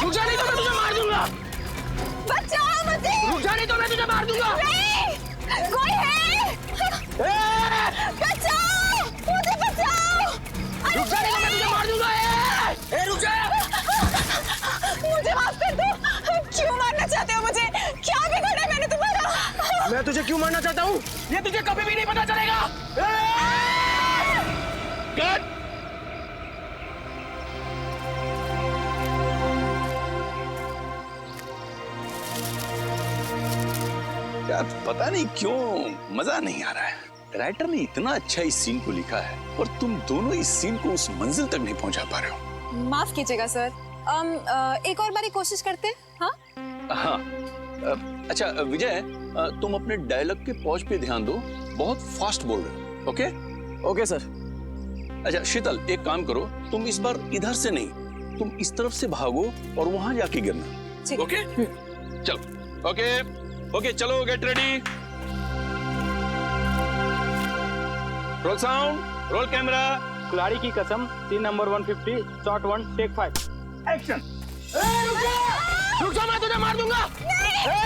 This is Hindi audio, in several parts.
रुक जा नहीं तो मैं तुझे मार दूंगा। बचाओ मुझे। रुक जा नहीं तो मैं तुझे मार दूंगा। नहीं, कोई है? बचाओ, मुझे बचाओ। रुक जा नहीं तो मैं तुझे मार दूंगा। रुक जा। मुझे माफ कर दो। क्यों मारना चाहते हो मुझे? क्या बिगाड़ा मैंने तुम्हारा? मैं तुझे क्यों मारना चाहता हूँ ये तुझे कभी भी नहीं पता चलेगा। कट। यार पता नहीं क्यों मजा नहीं आ रहा है। राइटर ने इतना अच्छा इस सीन को लिखा है और तुम दोनों इस सीन को उस मंजिल तक नहीं पहुंचा पा रहे हो। माफ कीजिएगा सर। एक और बारी कोशिश करते हैं। हाँ हाँ अच्छा विजय तुम अपने डायलॉग के पॉज पे ध्यान दो, बहुत फास्ट बोल रहे हो। Okay okay sir. अच्छा शीतल एक काम करो, तुम इस बार इधर से नहीं तुम इस तरफ से भागो और वहां जाके गिरना। ठीक। ओके चलो। ओके ओके चलो get ready. Roll sound, roll camera. कुल्हाड़ी की कसम, scene number 150, shot 1, take 5, action. रुक जा मैं तुझे मार दूंगा।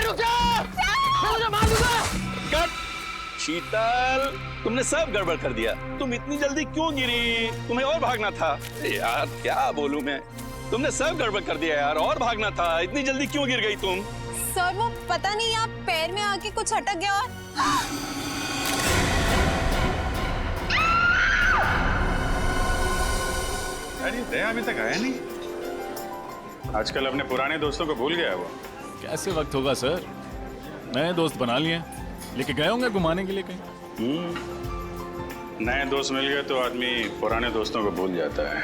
रुक जा मैं तुझे मार दूंगा। कट। शीतल तुमने सब गड़बड़ कर दिया। तुम इतनी जल्दी क्यों गिरी? तुम्हें और भागना था। यार क्या बोलूं मैं, तुमने सब गड़बड़ कर दिया यार, और भागना था। इतनी जल्दी क्यों गिर गई तुम? सर वो पता नहीं आप पैर में आके कुछ अटक गया और अरे दया अभी तक आया नहीं। आजकल अपने पुराने दोस्तों को भूल गया है वो। कैसे वक्त होगा सर, नए दोस्त बना लिए, लेके गए होंगे घुमाने के लिए कहीं। नए दोस्त मिल गए तो आदमी पुराने दोस्तों को भूल जाता है।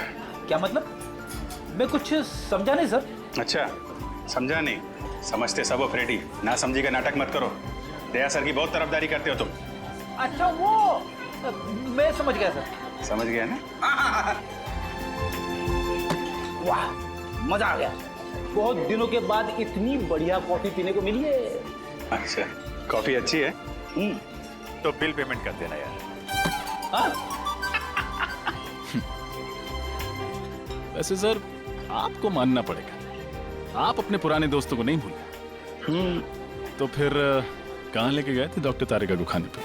क्या मतलब? मैं कुछ समझा नहीं सर। अच्छा समझा नहीं, समझते सब हो फ्रेडी। ना समझी का नाटक मत करो। दया सर की बहुत तरफदारी करते हो तुम। अच्छा वो मैं समझ गया सर। समझ गया ना? वाह मजा आ गया। बहुत दिनों के बाद इतनी बढ़िया कॉफी पीने को मिली है। अच्छा कॉफी अच्छी है। तो बिल पेमेंट कर देना यार। वैसे सर आपको मानना पड़ेगा, आप अपने पुराने दोस्तों को नहीं भूले। तो फिर कहाँ लेके गए थे डॉक्टर तारिका को खाने पे?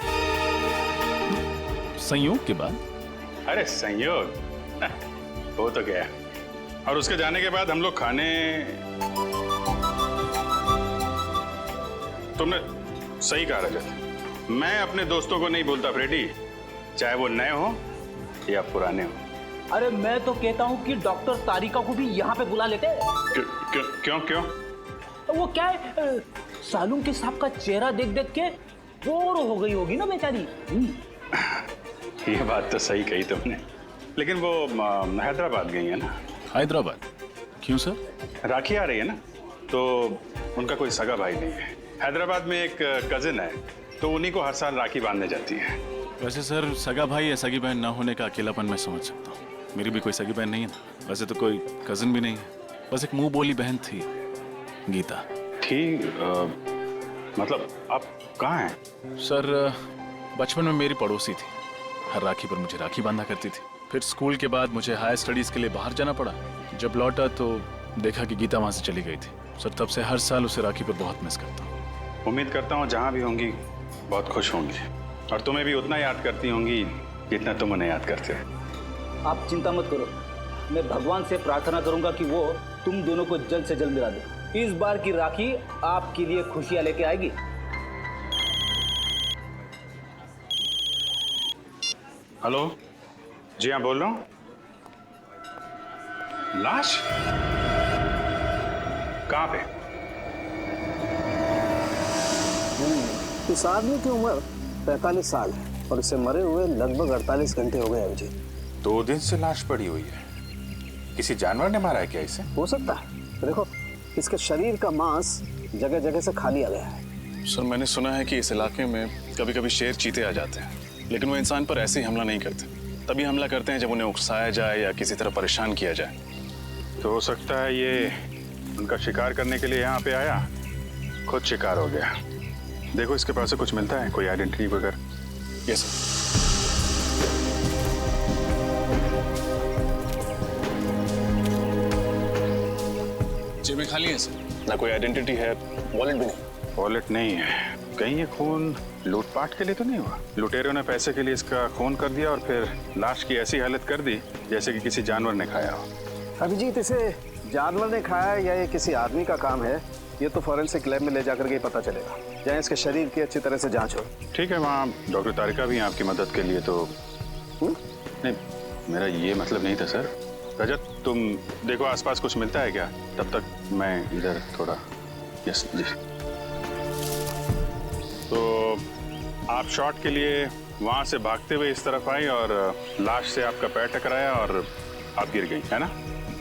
संयोग के बाद? अरे संयोग वो तो गया, और उसके जाने के बाद हम लोग खाने। तुमने सही कहा रजत, मैं अपने दोस्तों को नहीं भूलता फ्रेडी, चाहे वो नए हो या पुराने हो। अरे मैं तो कहता हूँ कि डॉक्टर तारिका को भी यहाँ पे बुला लेते। क्यों क्यों? वो क्या है, सालूम के साहब का चेहरा देख देख के बोर हो गई होगी ना बेचारी। ये बात तो सही कही तुमने, लेकिन वो हैदराबाद गई है ना। हैदराबाद? क्यों सर? राखी आ रही है ना, तो उनका कोई सगा भाई नहीं है। हैदराबाद में एक कजिन है, तो उन्हीं को हर साल राखी बांधने जाती है। वैसे सर सगा भाई या सगी बहन ना होने का अकेलापन मैं समझ सकता हूँ। मेरी भी कोई सगी बहन नहीं है ना, वैसे तो कोई कजिन भी नहीं है, बस एक मुंह बोली बहन थी, गीता। ठीक मतलब आप कहाँ हैं? सर बचपन में मेरी पड़ोसी थी, हर राखी पर मुझे राखी बांधा करती थी। फिर स्कूल के बाद मुझे हायर स्टडीज के लिए बाहर जाना पड़ा। जब लौटा तो देखा कि गीता वहां से चली गई थी। सर तब से हर साल उसे राखी पर बहुत मिस करता हूँ। उम्मीद करता हूँ जहाँ भी होंगी बहुत खुश होंगी, और तुम्हें भी उतना याद करती होंगी जितना तुम उन्हें याद करते हो। आप चिंता मत करो, मैं भगवान से प्रार्थना करूंगा कि वो तुम दोनों को जल्द से जल्द मिला दे। इस बार की राखी आपके लिए खुशियां लेके आएगी। हेलो जी हाँ बोल रहा हूँ। लाश कहाँ पे? इस आदमी की उम्र 45 साल है और इसे मरे हुए लगभग 48 घंटे हो गए अभिजीत। 2 दिन से लाश पड़ी हुई है। किसी जानवर ने मारा है क्या इसे? हो सकता है, देखो इसके शरीर का मांस जगह जगह से खा लिया गया है। सर मैंने सुना है कि इस इलाके में कभी कभी शेर चीते आ जाते हैं, लेकिन वो इंसान पर ऐसे ही हमला नहीं करते। तभी हमला करते हैं जब उन्हें उकसाया जाए या किसी तरह परेशान किया जाए। तो हो सकता है ये उनका शिकार करने के लिए यहाँ पे आया, खुद शिकार हो गया। देखो इसके पास से कुछ मिलता है, कोई आइडेंटिटी वगैरह? Yes sir. जेबें खाली हैं सर। ना कोई आइडेंटिटी है, वॉलेट भी नहीं। वॉलेट नहीं है। कहीं ये खून लूटपाट के लिए तो नहीं हुआ? लुटेरों ने पैसे के लिए इसका खून कर दिया और फिर लाश की ऐसी हालत कर दी जैसे कि किसी जानवर ने खाया हो। अभिजीत, इसे जानवर ने खाया या ये किसी आदमी का काम है, ये तो फॉरेंसिक लैब में ले जाकर के पता चलेगा, जहाँ इसके शरीर की अच्छी तरह से जांच हो। ठीक है, वहाँ डॉक्टर तारिका भी हैं आपकी मदद के लिए। तो नहीं, मेरा ये मतलब नहीं था सर। रजत, तुम देखो आसपास कुछ मिलता है क्या, तब तक मैं इधर थोड़ा। यस जी। तो आप शॉट के लिए वहाँ से भागते हुए इस तरफ आई और लाश से आपका पैर टकराया और आप गिर गई, है ना?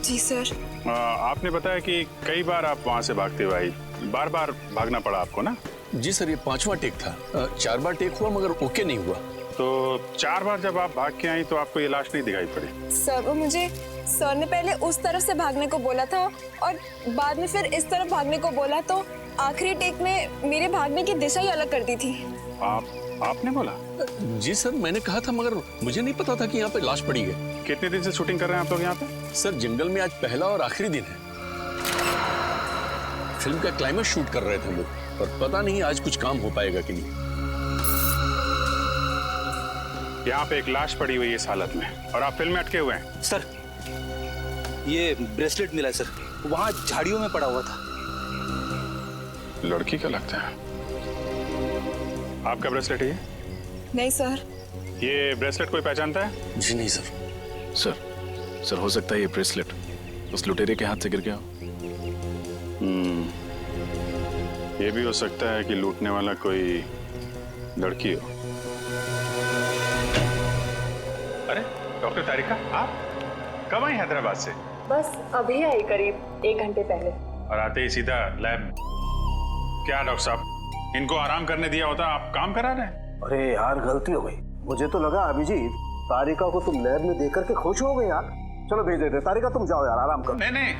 जी सर। आपने बताया कि कई बार आप वहाँ से भागते हुए आई, बार बार भागना पड़ा आपको ना? जी सर, ये 5वां टेक था। 4 बार टेक हुआ मगर ओके नहीं हुआ। तो 4 बार जब आप भाग के आई तो आपको ये लाश नहीं दिखाई पड़ी? सर, वो मुझे सर ने पहले उस तरफ से भागने को बोला था और बाद में फिर इस तरफ भागने को बोला, तो आखिरी टेक में मेरे भागने की दिशा ही अलग कर दी थी। आपने बोला? जी सर, मैंने कहा था मगर मुझे नहीं पता था कि यहाँ पे लाश पड़ी है। कितने दिन से शूटिंग कर रहे हैं आप लोग यहाँ पे? सर, जंगल में आज पहला और आखिरी दिन है। फिल्म का क्लाइमेक्स शूट कर रहे थे हम लोग, पर पता नहीं आज कुछ काम हो पाएगा कि नहीं। यहाँ पे एक लाश पड़ी हुई है इस हालत में और आप फिल्म में अटके हुए हैं। सर, ये ब्रेसलेट मिला है सर, वहाँ झाड़ियों में पड़ा हुआ था। लड़की का लगता है। आपका ब्रेसलेट है ये? नहीं सर। ये ब्रेसलेट कोई पहचानता है? जी नहीं सर। सर हो सकता है ये ब्रेसलेट उस लुटेरे के हाथ से गिर गया हो। ये भी हो सकता है कि लूटने वाला कोई लड़की हो। अरे डॉक्टर तारिका, आप कब आई हैदराबाद से? बस अभी आई, करीब 1 घंटे पहले। और आते ही सीधा लैब? क्या डॉक्टर साहब, इनको आराम करने दिया होता, आप काम करा रहे हैं? अरे यार, गलती हो गई। मुझे तो लगा अभिजीत, तारिका को तुम लैब में देख करके खुश हो गए यार। चलो भेज देते। तारिका तुम जाओ यार, आराम करो। नहीं,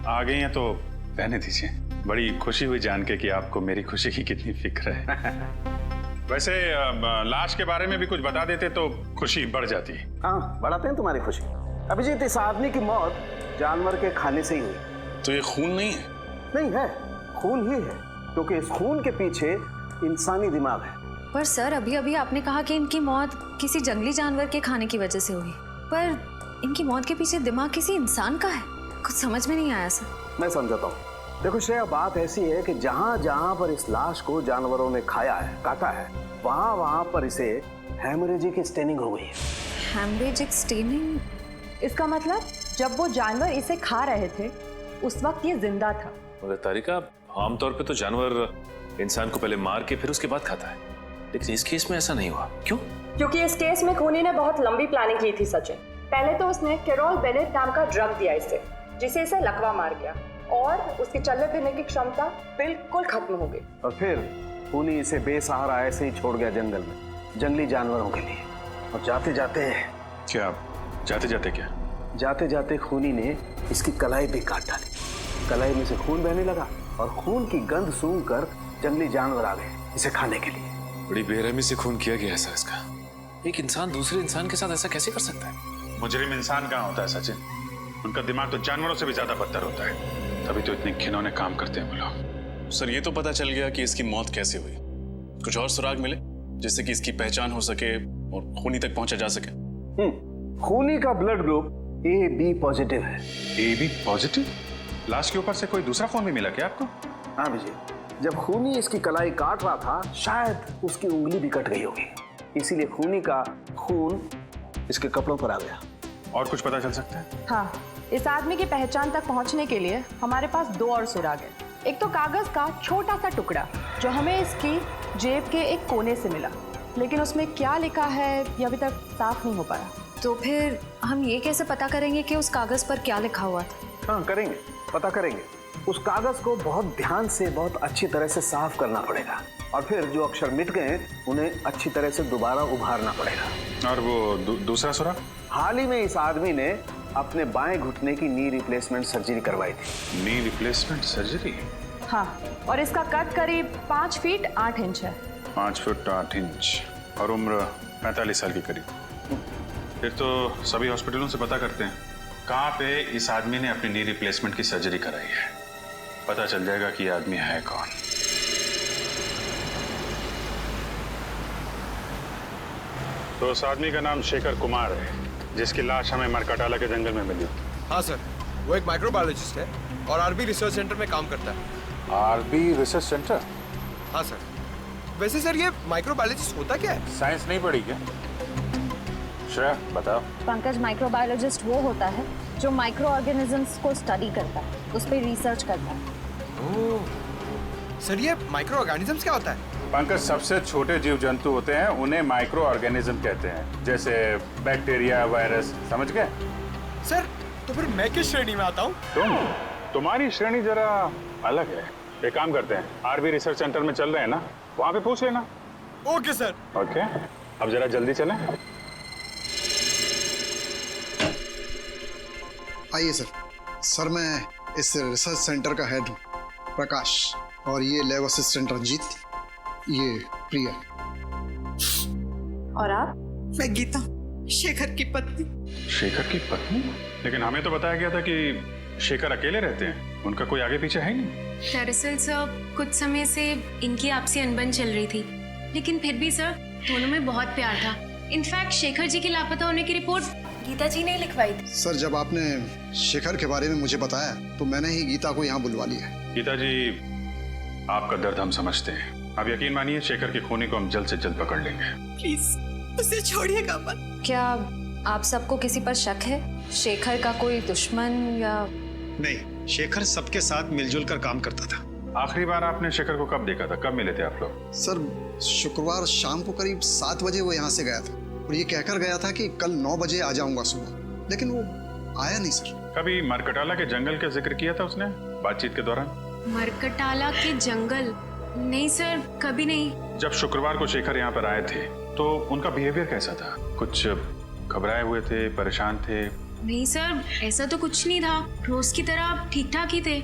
आ गई हैं तो रहने दीजिए। बड़ी खुशी हुई जान के कि आपको मेरी खुशी की कितनी फिक्र है। वैसे लाश के बारे में भी कुछ बता देते तो खुशी बढ़ जाती। हाँ, बढ़ाते हैं तुम्हारी खुशी। अभिजीत, इस आदमी की मौत जानवर के खाने से ही हुई। तो ये खून नहीं है? नहीं है, खून ही है, क्योंकि इस खून के पीछे इंसानी दिमाग है। पर सर, अभी अभी आपने कहा कि इनकी मौत किसी जंगली जानवर के खाने की वजह से हुई, पर इनकी मौत के पीछे दिमाग किसी इंसान का है। कुछ समझ में नहीं आया सर। मैं समझाता हूँ। देखो श्रेया, बात ऐसी है कि जहाँ जहाँ पर इस लाश को जानवरों ने खाया है, काटा है, वहाँ वहाँ पर इसे हेमरेजिक स्टेनिंग हो गई है। Haemorrhagic staining? इसका मतलब जब वो जानवर इसे खा रहे थे उस वक्त ये जिंदा था। मगर तारिका, आमतौर पे तो जानवर इंसान को पहले मार के फिर उसके बाद खाता है, लेकिन इस केस में ऐसा नहीं हुआ। क्यों? क्योंकि इस केस में खूनी ने बहुत लंबी प्लानिंग की थी सचिन। पहले तो उसने कैरोल बेनेट नाम का ड्रग दिया इसे, जिसे इसे लकवा मार गया और उसकी चलने फिरने की क्षमता बिल्कुल खत्म हो गई। और फिर खूनी इसे बेसहारा ऐसे ही छोड़ गया जंगल में, जंगली जानवरों के लिए। और जाते जाते खूनी ने इसकी कलाई भी काट डाली। कलाई में से खून बहने लगा और खून की गंध सूंघ कर जंगली जानवर आ गए इसे खाने के लिए। बड़ी बेरहमी से खून किया गया सर इसका। एक इंसान दूसरे इंसान के साथ ऐसा कैसे कर सकता है? मुजरिम इंसान कहाँ होता है सचिन? उनका दिमाग तो जानवरों से भी ज्यादा बदतर होता है, तभी तो इतने घिनौने काम करते हैं वो लोग। सर, ये तो पता चल गया कि इसकी मौत कैसे हुई। कुछ और सुराग मिले जिससे कि इसकी पहचान हो सके और खूनी तक पहुंचा जा सके? खूनी का ब्लड ग्रुप AB पॉजिटिव है। AB positive? लाश के ऊपर से कोई दूसरा खून भी मिला क्या आपको? हाँ विजय, जब खूनी इसकी कलाई काट रहा था, शायद उसकी उंगली भी कट गई होगी, इसीलिए खूनी का खून इसके कपड़ों पर आ गया। और कुछ पता चल सकता है? हाँ, इस आदमी की पहचान तक पहुंचने के लिए हमारे पास 2 और सुराग है। एक तो कागज का छोटा सा टुकड़ा जो हमें इसकी जेब के एक कोने से मिला, लेकिन उसमें क्या लिखा है ये अभी तक साफ नहीं हो पाया। तो फिर हम ये कैसे पता करेंगे कि उस कागज पर क्या लिखा हुआ था? हाँ, करेंगे, पता करेंगे। उस कागज को बहुत ध्यान से, बहुत अच्छी तरह से साफ करना पड़ेगा और फिर जो अक्षर मिट गए उन्हें अच्छी तरह से दोबारा उभारना पड़ेगा। और वो दूसरा सुराग? हाल ही में इस आदमी ने अपने बाएं घुटने की नी रिप्लेसमेंट सर्जरी करवाई थी। Knee replacement surgery? हाँ, और इसका कद करीब 5 फीट 8 इंच है। 5 फुट 8 इंच और उम्र 45 साल के करीब। फिर तो सभी हॉस्पिटलों से पता करते हैं कहाँ पे इस आदमी ने अपनी नी रिप्लेसमेंट की सर्जरी कराई है। पता चल जाएगा कि ये आदमी है कौन। तो उस आदमी का नाम शेखर कुमार है, जिसकी लाश हमें मरकटाला के जंगल में मिली। हाँ सर, वो एक माइक्रोबायोलॉजिस्ट है और आरबी रिसर्च सेंटर में काम करता है। RB research centre? हाँ सर। वैसे सर ये माइक्रोबायोलॉजिस्ट होता क्या है? साइंस नहीं पढ़ी क्या? श्रेया बताओ। पंकज, माइक्रोबायोलॉजिस्ट वो होता है जो माइक्रो ऑर्गेनिजम्स को स्टडी करता है, उस पर रिसर्च करता है। ओह, सर ये माइक्रो ऑर्गेनिजम्स क्या होता है? पंकज, सबसे छोटे जीव जंतु होते हैं, उन्हें माइक्रो ऑर्गेनिज्म कहते हैं, जैसे बैक्टीरिया, वायरस। समझ गए? सर तो फिर मैं किस श्रेणी में आता हूँ? तुम्हारी श्रेणी जरा अलग है। एक काम करते हैं, आरबी रिसर्च सेंटर में चल रहे हैं ना, वहाँ पे पूछ लेना। Okay sir. ओके, अब जरा जल्दी चलें। आइए सर। सर मैं इस रिसर्च सेंटर का हेड हूँ, प्रकाश, और ये लैब असिस्टेंट रंजीत, ये प्रिया। और आप? मैं गीता, शेखर की पत्नी। शेखर की पत्नी? लेकिन हमें तो बताया गया था कि शेखर अकेले रहते हैं, उनका कोई आगे पीछे है नहीं। दरअसल सर कुछ समय से इनकी आपसी अनबन चल रही थी, लेकिन फिर भी सर दोनों में बहुत प्यार था। इनफैक्ट शेखर जी के लापता होने की रिपोर्ट गीता जी ने लिखवाई थी। सर जब आपने शेखर के बारे में मुझे बताया तो मैंने ही गीता को यहाँ बुलवा लिया। गीता जी, आपका दर्द हम समझते हैं। आप यकीन मानिए, शेखर के खूनी को हम जल्द से जल्द पकड़ लेंगे। प्लीज उसे छोड़िएगा मत। क्या आप सबको किसी पर शक है? शेखर का कोई दुश्मन या? नहीं, शेखर सबके साथ मिलजुल कर काम करता था। आखिरी बार आपने शेखर को कब देखा था? कब मिले थे आप लोग? सर शुक्रवार शाम को करीब 7 बजे वो यहाँ से गया था और ये कहकर गया था कि कल 9 बजे आ जाऊंगा सुबह, लेकिन वो आया नहीं सर। कभी मरकटाला के जंगल का जिक्र किया था उसने बातचीत के दौरान? मरकटाला के जंगल? नहीं सर, कभी नहीं। जब शुक्रवार को शेखर यहाँ पर आए थे तो उनका बिहेवियर कैसा था? कुछ घबराए हुए थे, परेशान थे? नहीं सर, ऐसा तो कुछ नहीं था, रोज की तरह ठीक ठाक ही थे।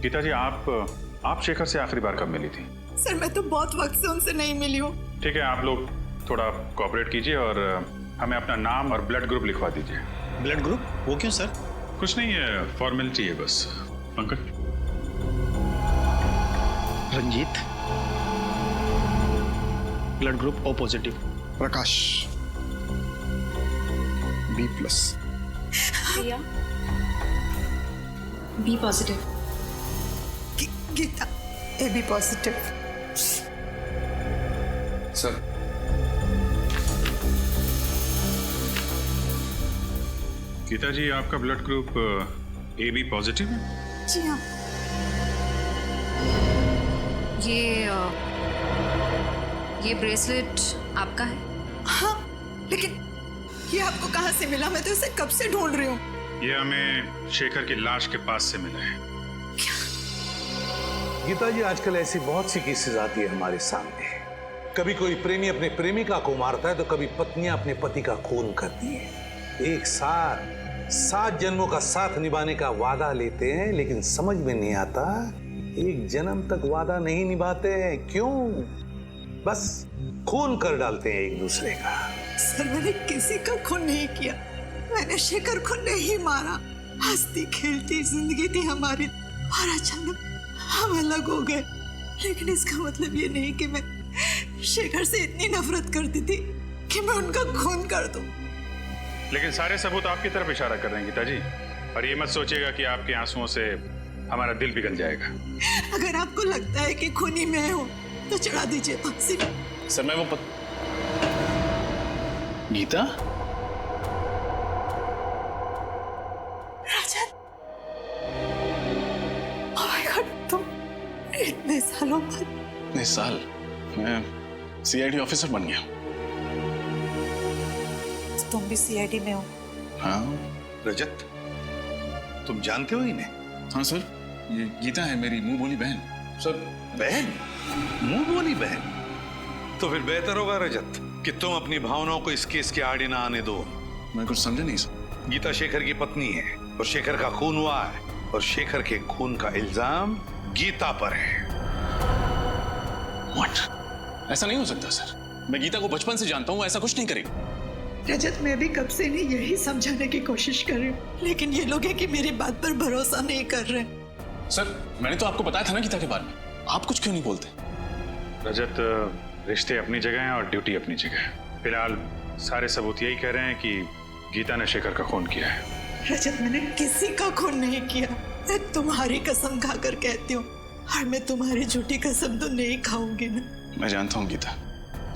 गीता जी, आप शेखर से आखिरी बार कब मिली थी? सर मैं तो बहुत वक्त से उनसे नहीं मिली हूँ। ठीक है, आप लोग थोड़ा कोऑपरेट कीजिए और हमें अपना नाम और ब्लड ग्रुप लिखवा दीजिए। Blood group? वो क्यों सर? कुछ नहीं है, फॉर्मेलिटी है बस। Pankaj. Ranjit, blood group O positive. Prakash, B+। Priya, B positive. Geeta, AB positive. Sir Geeta ji, आपका ब्लड ग्रुप AB पॉजिटिव है? जी हाँ। ये ब्रेसलेट आपका है? हाँ, लेकिन ये आपको कहाँ से मिला? मैं तो इसे कब से ढूंढ रही हूँ। ये हमें शेखर की लाश के पास से मिला है। गीता जी, आजकल ऐसी बहुत सी केसेस आती है हमारे सामने। कभी कोई प्रेमी अपने प्रेमिका को मारता है तो कभी पत्नियां अपने पति का खून करती है। एक साथ 7 जन्मों का साथ निभाने का वादा लेते हैं, लेकिन समझ में नहीं आता एक जन्म तक वादा नहीं निभाते हैं। क्यों? बस खून कर डालते हैं एक दूसरे का। सर मैंने किसी का खून नहीं किया, मैंने शेखर को नहीं मारा। हंसती खेलती जिंदगी थी हमारी और अचानक हम अलग हो गए। लेकिन इसका मतलब ये नहीं कि मैं शेखर से इतनी नफरत करती थी कि मैं उनका खून कर दूं। लेकिन सारे सबूत आपकी तरफ इशारा कर रहे हैं गीता जी, और ये मत सोचिएगा कि आपके आंसुओं से हमारा दिल पिघल जाएगा। अगर आपको लगता है कि खूनी मैं हूं तो चढ़ा दीजिए फांसी। सर मैं वो गीता? रजत, ओह माय गॉड, तुम इतने सालों बाद? इतने साल? मैं CID ऑफिसर बन गया। तुम भी CID में हो? हाँ। रजत, तुम जानते हो इन्हें? हाँ सर, ये गीता है मेरी मुंह बोली बहन। सर बहन? मुंह बोली बहन? तो फिर बेहतर होगा रजत कि तुम अपनी भावनाओं को इस केस के आड़े ना आने दो। मैं कुछ समझा नहीं सर। गीता शेखर की पत्नी है और शेखर का खून हुआ है, और शेखर के खून का इल्जाम गीता पर है। What? ऐसा नहीं हो सकता सर, मैं गीता को बचपन से जानता हूँ, ऐसा कुछ नहीं करेगी। रजत, मैं भी कब से नहीं यही समझाने की कोशिश कर रही हूँ, लेकिन ये लोग हैं कि मेरी बात पर भरोसा नहीं कर रहे। सर मैंने तो आपको बताया था ना गीता के बारे में, आप कुछ क्यों नहीं बोलते? रजत, रिश्ते अपनी जगह हैं और ड्यूटी अपनी जगह है। फिलहाल सारे सबूत यही कह रहे हैं कि गीता ने शेखर का खून किया है। रजत, मैंने किसी का खून नहीं किया। मैं तुम्हारी कसम खाकर कहती हूँ, और मैं तुम्हारी झूठी कसम तो नहीं खाऊंगी ना। मैं जानता हूँ गीता,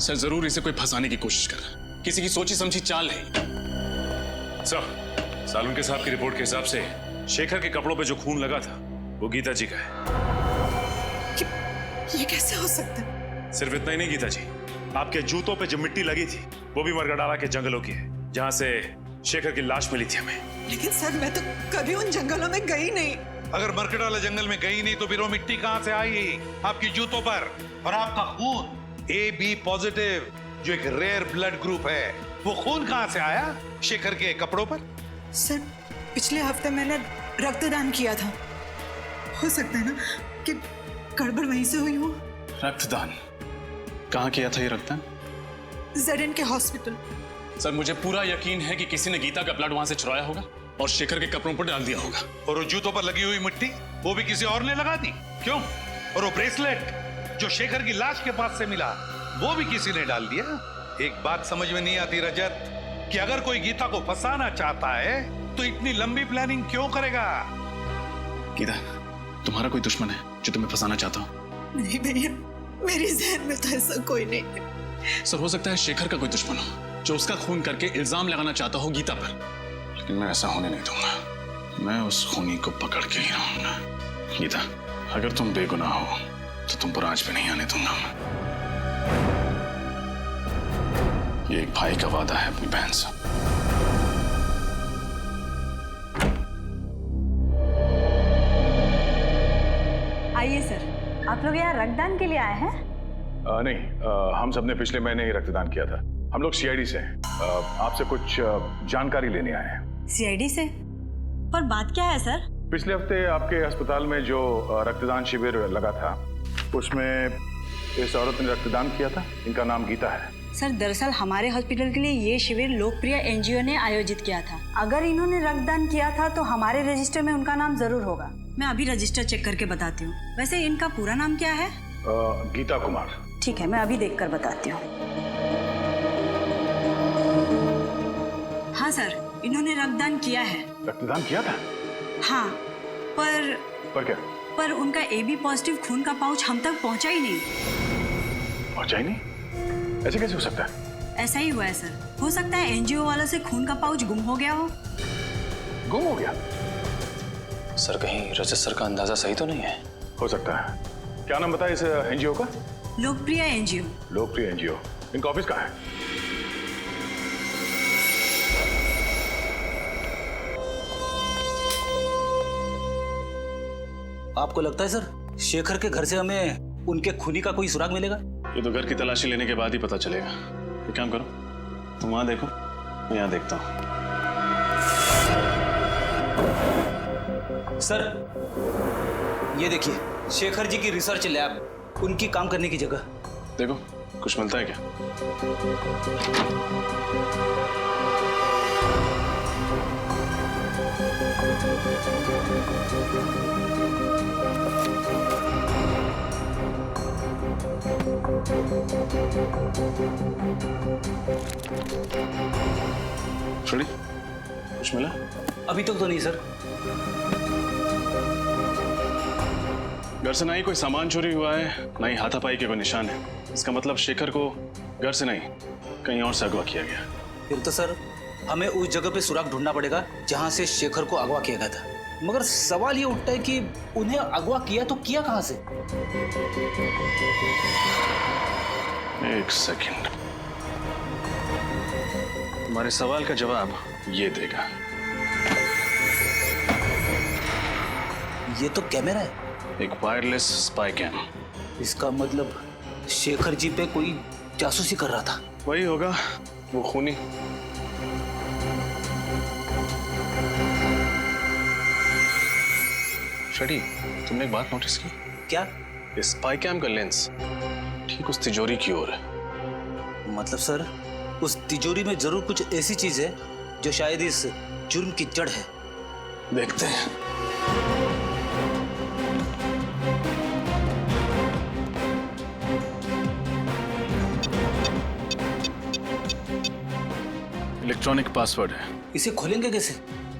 सर जरूर इसे कोई फंसाने की कोशिश कर रहा है, किसी की सोची समझी चाल है। सर, सालुंके साहब की रिपोर्ट के हिसाब से शेखर के कपड़ों पे जो खून लगा था वो गीता जी का है। ये कैसे हो सकता है? सिर्फ इतना ही नहीं गीता जी, आपके जूतों पे जो मिट्टी लगी थी वो भी मरगडाला के जंगलों की है, जहाँ से शेखर की लाश मिली थी हमें। लेकिन सर, मैं तो कभी उन जंगलों में गई नहीं। अगर मरकडाला जंगल में गई नहीं तो फिर वो मिट्टी कहां से आई आपकी जूतों पर? और आपका खून AB पॉजिटिव, जो एक रेयर ब्लड ग्रुप है, वो खून कहां से आया शेखर के कपड़ों पर? सर, पिछले हफ्ते मैंने रक्तदान किया था। हो सकता है ना कि गड़बड़ वहीं से हुई हो। रक्तदान? कहाँ किया था ये रक्तदान? ZN के हॉस्पिटल। सर मुझे पूरा यकीन है कि किसी ने गीता का ब्लड वहां से चुराया होगा और शेखर के कपड़ों पर डाल दिया होगा। और वो जूतों पर लगी हुई मिट्टी वो भी किसी और ने लगा दी? क्यों? और वो ब्रेसलेट जो शेखर की लाश के पास से मिला वो भी किसी ने डाल दिया? एक बात समझ में नहीं आती रजत, कि अगर कोई गीता को फंसाना चाहता है तो इतनी लंबी प्लानिंग क्यों करेगा? गीता, तुम्हारा कोई दुश्मन है जो तुम्हें फंसाना चाहता हो? नहीं भैया, मेरी जहन में तो ऐसा कोई नहीं है। सर हो सकता है शेखर का कोई दुश्मन हो जो उसका खून करके इल्जाम लगाना चाहता हो गीता पर, लेकिन मैं ऐसा होने नहीं दूंगा। मैं उस खूनी को पकड़ के ही रहूंगा। गीता, अगर तुम बेगुनाह हो तो तुम पर आज भी नहीं आने दूंगा। ये एक भाई का वादा है अपनी बहन से। आइए सर, आप लोग यहाँ रक्तदान के लिए आए हैं? नहीं, हम सबने पिछले महीने ही रक्तदान किया था। हम लोग CID से हैं। आपसे कुछ जानकारी लेने आए हैं। CID से? पर बात क्या है सर? पिछले हफ्ते आपके अस्पताल में जो रक्तदान शिविर लगा था उसमें इस औरत ने रक्तदान किया था। इनका नाम गीता है। सर दरअसल हमारे हॉस्पिटल के लिए ये शिविर लोकप्रिय NGO ने आयोजित किया था। अगर इन्होंने रक्तदान किया था तो हमारे रजिस्टर में उनका नाम जरूर होगा। मैं अभी रजिस्टर चेक करके बताती हूँ। वैसे इनका पूरा नाम क्या है? गीता कुमार। ठीक है, मैं अभी देखकर बताती हूँ। हाँ सर, इन्होंने रक्तदान किया है। रक्तदान किया था? हाँ, पर क्या? पर उनका AB पॉजिटिव खून का पाउच हम तक पहुंचा ही नहीं। पहुंचा ही नहीं? ऐसे कैसे हो सकता है? ऐसा ही हुआ है सर। हो सकता है NGO वालों से खून का पाउच गुम हो गया हो। गुम हो गया? सर कहीं रजत सर का अंदाजा सही तो नहीं है? हो सकता है। क्या नाम बताया इस NGO का? लोकप्रिय NGO। लोकप्रिय NGO। इनका ऑफिस कहाँ है? आपको लगता है सर शेखर के घर से हमें उनके खूनी का कोई सुराग मिलेगा? ये तो घर की तलाशी लेने के बाद ही पता चलेगा। एक काम करो, तुम वहां देखो, मैं यहाँ देखता हूँ। सर ये देखिए, शेखर जी की रिसर्च लैब, उनकी काम करने की जगह। देखो कुछ मिलता है क्या? छोड़ी, कुछ मिला? अभी तक तो नहीं सर। घर से ना ही कोई सामान चोरी हुआ है, ना ही हाथापाई के कोई निशान है। इसका मतलब शेखर को घर से नहीं कहीं और से अगवा किया गया। फिर तो सर हमें उस जगह पे सुराग ढूंढना पड़ेगा जहां से शेखर को अगवा किया गया था। मगर सवाल ये उठता है कि उन्हें अगवा किया तो किया कहां से? एक सेकंड, तुम्हारे सवाल का जवाब ये देगा। ये तो कैमरा है। एक वायरलेस स्पाई कैम। इसका मतलब शेखर जी पे कोई जासूसी कर रहा था। वही होगा, वो खूनी। शडी, तुमने एक बात नोटिस की? क्या? इस स्पाई कैम का लेंस ठीक उस तिजोरी की ओर है। मतलब सर उस तिजोरी में जरूर कुछ ऐसी चीज है जो शायद इस जुर्म की जड़ है। देखते हैं। इलेक्ट्रॉनिक पासवर्ड है। इसे खोलेंगे कैसे?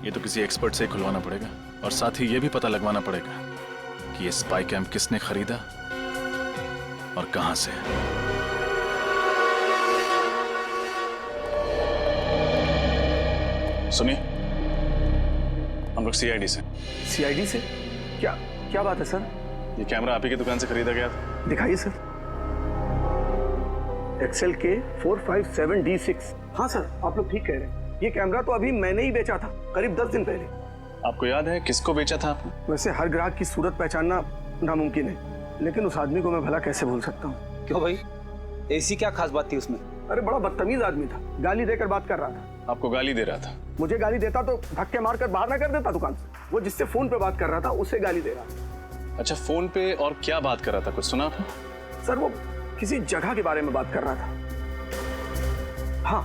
ये तो किसी एक्सपर्ट से खुलवाना पड़ेगा और साथ ही ये भी पता लगवाना पड़ेगा कि ये स्पाई कैम्प किसने खरीदा और कहां से। सुनिए, हम लोग सीआईडी से। सीआईडी से? क्या क्या बात है सर? ये कैमरा आप ही की दुकान से खरीदा गया था। दिखाइए सर। एक्सेल के 457D6। हाँ सर, आप लोग ठीक कह रहे हैं। ये कैमरा तो अभी मैंने ही बेचा था, करीब 10 दिन पहले। आपको याद है किसको बेचा था आपने? वैसे हर ग्राहक की सूरत पहचानना नामुमकिन है, लेकिन उस आदमी को मैं भला कैसे भूल सकता हूँ। क्यों भाई, ऐसी क्या खास बात थी उसमें? अरे बड़ा बदतमीज आदमी था, गाली देकर बात कर रहा था। आपको गाली दे रहा था? मुझे गाली देता तो धक्के मारकर बाहर ना कर देता दुकान से। वो जिससे फोन पे बात कर रहा था उसे गाली दे रहा था। अच्छा, फोन पे और क्या बात कर रहा था, कुछ सुना आपने? सर वो किसी जगह के बारे में बात कर रहा था। हाँ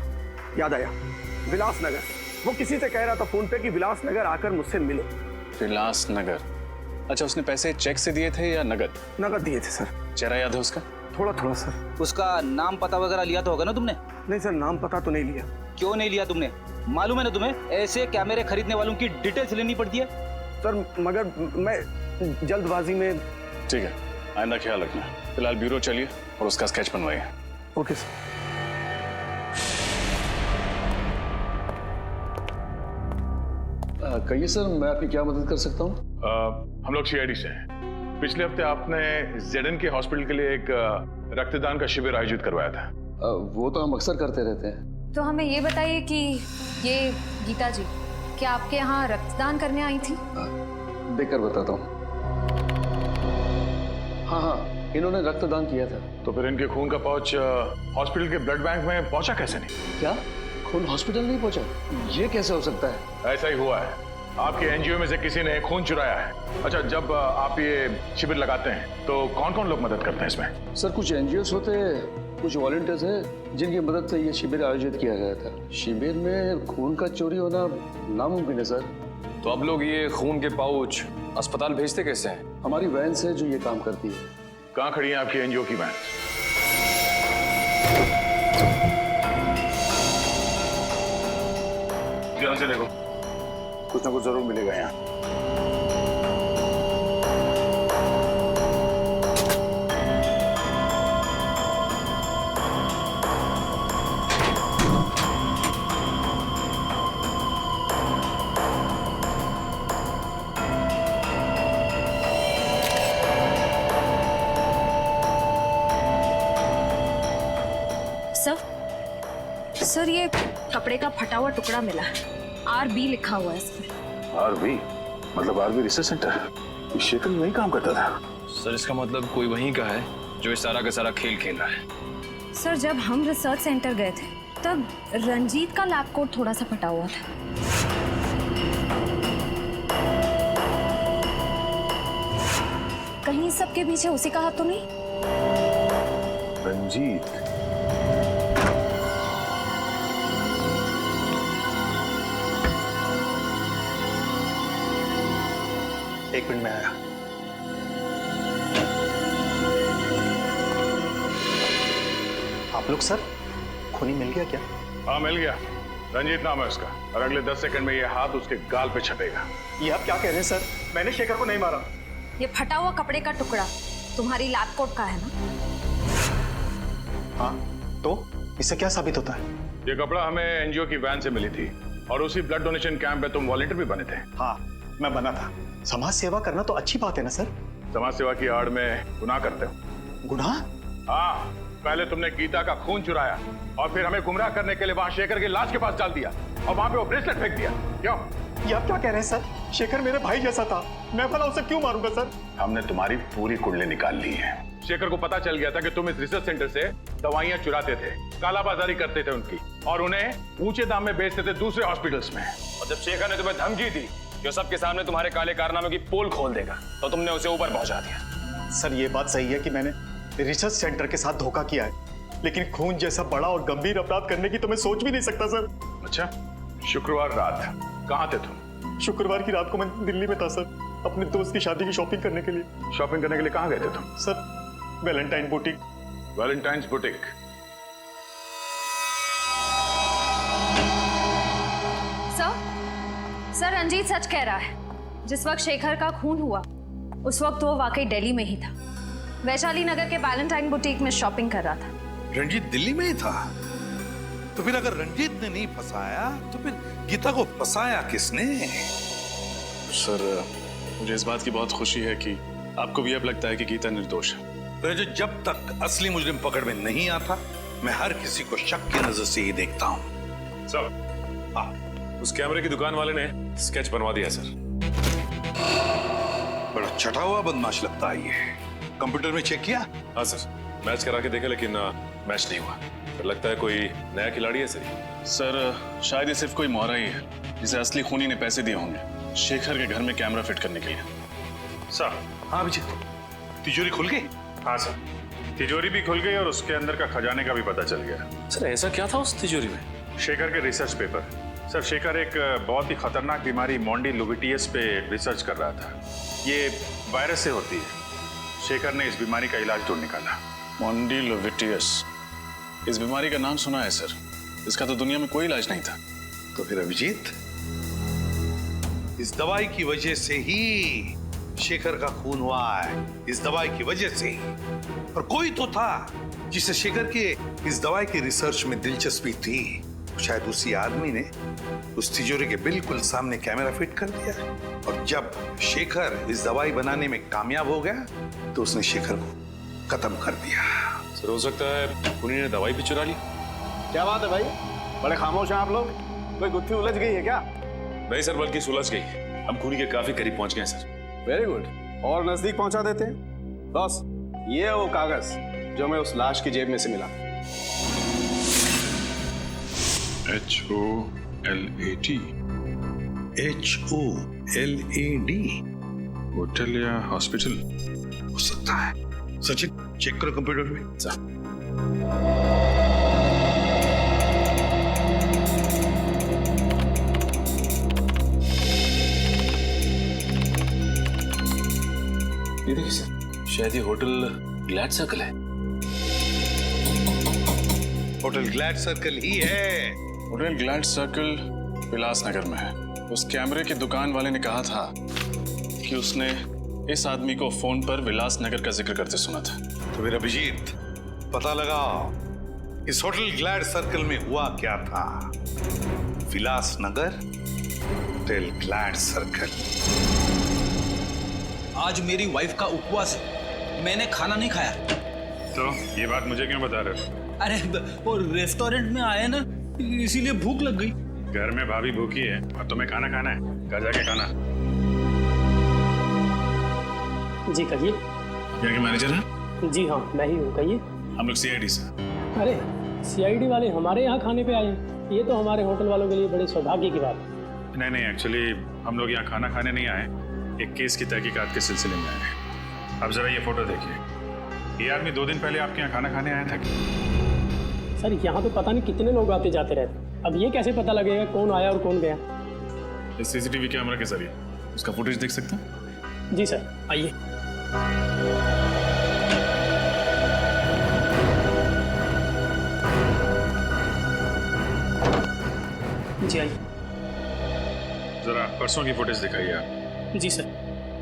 याद आया, विलासनगर। वो किसी से कह रहा था फोन पे कि विलासनगर आकर मुझसे मिलो। विलासनगर? अच्छा, उसने पैसे चेक से दिए थे या नगद? नगद दिए थे सर। चेहरा याद है उसका? थोड़ा थोड़ा सर। उसका नाम पता वगैरह लिया तो होगा ना तुमने? नहीं सर, नाम पता तो नहीं लिया। क्यों नहीं लिया तुमने? मालूम है ना तुम्हें, ऐसे कैमरे खरीदने वालों की डिटेल्स लेनी पड़ती है। सर मगर मैं जल्दबाजी में। ठीक है, आइंदा ख्याल रखना। फिलहाल ब्यूरो चलिए और उसका स्केच बनवाइए। Okay sir. कहिए सर, मैं आपकी क्या मदद कर सकता हूँ? हम लोग सीआईडी से हैं। पिछले हफ्ते आपने जेडन के हॉस्पिटल के लिए एक रक्तदान का शिविर आयोजित करवाया था। वो तो हम अक्सर करते रहते हैं। तो हमें ये बताइए कि ये गीता जी क्या आपके यहाँ रक्तदान करने आई थी? देखकर बताता हूँ। हाँ, इन्होंने रक्तदान किया था। तो फिर इनके खून का पाउच हॉस्पिटल के ब्लड बैंक में पहुंचा कैसे नहीं? क्या खून हॉस्पिटल नहीं पहुंचा? ये कैसे हो सकता है? ऐसा ही हुआ है, आपके एनजीओ में से किसी ने खून चुराया है। अच्छा, जब आप ये शिविर लगाते हैं तो कौन कौन लोग मदद करते हैं इसमें? सर कुछ एनजीओ होते हैं, कुछ वॉलंटियर्स हैं जिनकी मदद से ये शिविर आयोजित किया गया था। शिविर में खून का चोरी होना नामुमकिन है सर। तो अब लोग ये खून के पाउच अस्पताल भेजते कैसे हैं? हमारी वैन से जो ये काम करती है। कहाँ खड़ी है आपकी एनजीओ की वैन? ध्यान से देखो, कुछ ना कुछ जरूर मिलेगा यहाँ। सर ये कपड़े का फटा हुआ टुकड़ा मिला है, RB लिखा हुआ है इसमें। RB मतलब RB रिसर्च सेंटर? शेखर वहीं काम करता था? सर इसका मतलब कोई वहीं का है जो इस सारा का सारा खेल खेल रहा है। सर जब हम रिसर्च सेंटर गए थे तब रंजीत का लैब कोट थोड़ा सा फटा हुआ था। कहीं सबके पीछे उसी का हाथ तो नहीं? रंजीत? एक मिनट में आया। आप लोग सर, खूनी मिल गया क्या? हाँ मिल गया, रंजीत नाम है उसका, और अगले 10 सेकंड में ये हाथ उसके गाल पे छपेगा। ये आप क्या कह रहे हैं सर? मैंने शेखर को नहीं मारा। ये फटा हुआ कपड़े का टुकड़ा तुम्हारी लैब कोट का है ना? हाँ, तो इससे क्या साबित होता है? ये कपड़ा हमें एनजीओ की वैन से मिली थी और उसी ब्लड डोनेशन कैंप में तुम वॉलंटियर भी बने थे। हाँ मैं बना था। समाज सेवा करना तो अच्छी बात है ना सर? समाज सेवा की आड़ में गुनाह करते हो। गुनाह? हाँ, पहले तुमने गीता का खून चुराया और फिर हमें गुमराह करने के लिए वहां शेखर की लाश के पास डाल दिया और वहां पे वो ब्रेसलेट फेंक दिया। क्यों? ये आप क्या कह रहे हैं सर? शेखर मेरे भाई जैसा था, मैं भला उसे क्यों मारूंगा सर? हमने तुम्हारी पूरी कुंडली निकाल ली है। शेखर को पता चल गया था कि तुम इस रिसर्च सेंटर से दवाइयां चुराते थे, कालाबाजारी करते थे उनकी, और उन्हें ऊंचे दाम में बेचते थे दूसरे हॉस्पिटल्स में। और जब शेखर ने तुम्हें धमकी दी जो सबके सामने तुम्हारे काले कारनामे की पोल खोल देगा, तो तुमने उसे ऊपर पहुंचा दिया। सर ये बात सही है कि मैंने रिसर्च सेंटर के साथ धोखा किया है, लेकिन खून जैसा बड़ा और गंभीर अपराध करने की तो मैं सोच भी नहीं सकता सर। अच्छा, शुक्रवार रात कहाँ थे तुम? शुक्रवार की रात को मैं दिल्ली में था सर, अपने दोस्त की शादी की शॉपिंग करने के लिए। शॉपिंग करने के लिए कहाँ गए थे तुम? Sir Valentine boutique. Valentine's boutique? Sir Ranjit सच कह रहा है। जिस वक्त शेखर का खून हुआ उस वक्त वो वाकई दिल्ली में ही था। वैशाली नगर के वैलेंटाइन बुटीक में शॉपिंग कर रहा था। रंजीत दिल्ली में ही था? तो फिर अगर रंजीत ने नहीं फंसाया तो फिर गीता को फंसाया किसने? सर मुझे इस बात की बहुत खुशी है कि आपको भी अब लगता है कि गीता निर्दोष है। रजत, जब तक असली मुजरिम पकड़ में नहीं आता मैं हर किसी को शक की नजर से ही देखता हूँ। सर, उस कैमरे की दुकान वाले ने स्केच बनवा दिया सर। बड़ा छटा हुआ बदमाश लगता है ये। कंप्यूटर में चेक किया? हाँ सर, मैच करा के देखा लेकिन मैच नहीं हुआ। फिर लगता है कोई नया खिलाड़ी है सर शायद ये सिर्फ कोई मोहरा ही है जिसे असली खूनी ने पैसे दिए होंगे शेखर के घर में कैमरा फिट करने के लिए। सर। हाँ अभिजीत, तिजोरी खुल गई? हाँ सर, तिजोरी भी खुल गई और उसके अंदर का खजाने का भी पता चल गया। सर ऐसा क्या था उस तिजोरी में? शेखर के रिसर्च पेपर। सर शेखर एक बहुत ही खतरनाक बीमारी मोंडिलोविटियस पे रिसर्च कर रहा था। ये वायरस से होती है। शेखर ने इस बीमारी का इलाज ढूंढ निकाला। मोंडिलोविटियस, इस बीमारी का नाम सुना है सर, इसका तो दुनिया में कोई इलाज नहीं था। तो फिर अभिजीत, इस दवाई की वजह से ही शेखर का खून हुआ है। इस दवाई की वजह से ही। और कोई तो था जिसे शेखर के इस दवाई की रिसर्च में दिलचस्पी थी। शायद उसी आदमी ने उस तिजोरी के बिल्कुल सामने कैमरा फिट कर दिया और जब शेखर इस दवाई बनाने में कामयाब हो गया तो उसने शेखर को खत्म कर दिया। सर हो सकता है खूनी ने दवाई भी चुरा ली। क्या बात है भाई, बड़े खामोश हैं आप लोग। कोई गुत्थी उलझ गई है क्या? नहीं सर, बल्कि सुलझ गई। हम खूनी के काफी करीब पहुंच गए सर। वेरी गुड, और नजदीक पहुंचा देते हैं। बॉस, ये है वो कागज जो हमें उस लाश की जेब में से मिला। HOLAT। HOLAD? होटल या हॉस्पिटल हो सकता है। सचिन चेक करो कंप्यूटर में। ये देखिए सर, शायद ये होटल ग्लैड सर्कल है। होटल ग्लैड सर्कल ही है। होटल ग्लैड सर्कल विलास नगर में है। उस कैमरे की दुकान वाले ने कहा था कि उसने इस आदमी को फोन पर विलास नगर का जिक्र करते सुना था। तो फिर अभिजीत, पता लगाओ इस होटल ग्लैड सर्कल में हुआ क्या था। विलास नगर, होटल ग्लैड सर्कल। आज मेरी वाइफ का उपवास है, मैंने खाना नहीं खाया। तो ये बात मुझे क्यों बता रहे हो? अरे वो रेस्टोरेंट में आए ना, इसीलिए भूख लग गई। घर में भाभी भूखी है और तुम्हें खाना खाना है, घर जाके खाना। जी कहिए। यहाँ के मैनेजर हैं? जी हाँ, मैं ही हूँ, कहिए। हम लोग CID से। अरे CID वाले हमारे यहाँ खाने पे आए हैं, ये तो हमारे होटल वालों के लिए बड़े सौभाग्य की बात है। नहीं, एक्चुअली हम लोग यहाँ खाना खाने नहीं आए, एक केस की तहकीकात के सिलसिले में आए हैं। अब जरा ये फोटो देखिए। ये आदमी 2 दिन पहले आपके यहाँ खाना खाने आया था क्या? सर यहाँ तो पता नहीं कितने लोग आते जाते रहते, अब ये कैसे पता लगेगा कौन आया और कौन गया? इस CCTV कैमरा के जरिए उसका फुटेज देख सकते हैं? जी सर, आइए। जी आइए। जरा परसों की फुटेज दिखाइए आप। जी सर।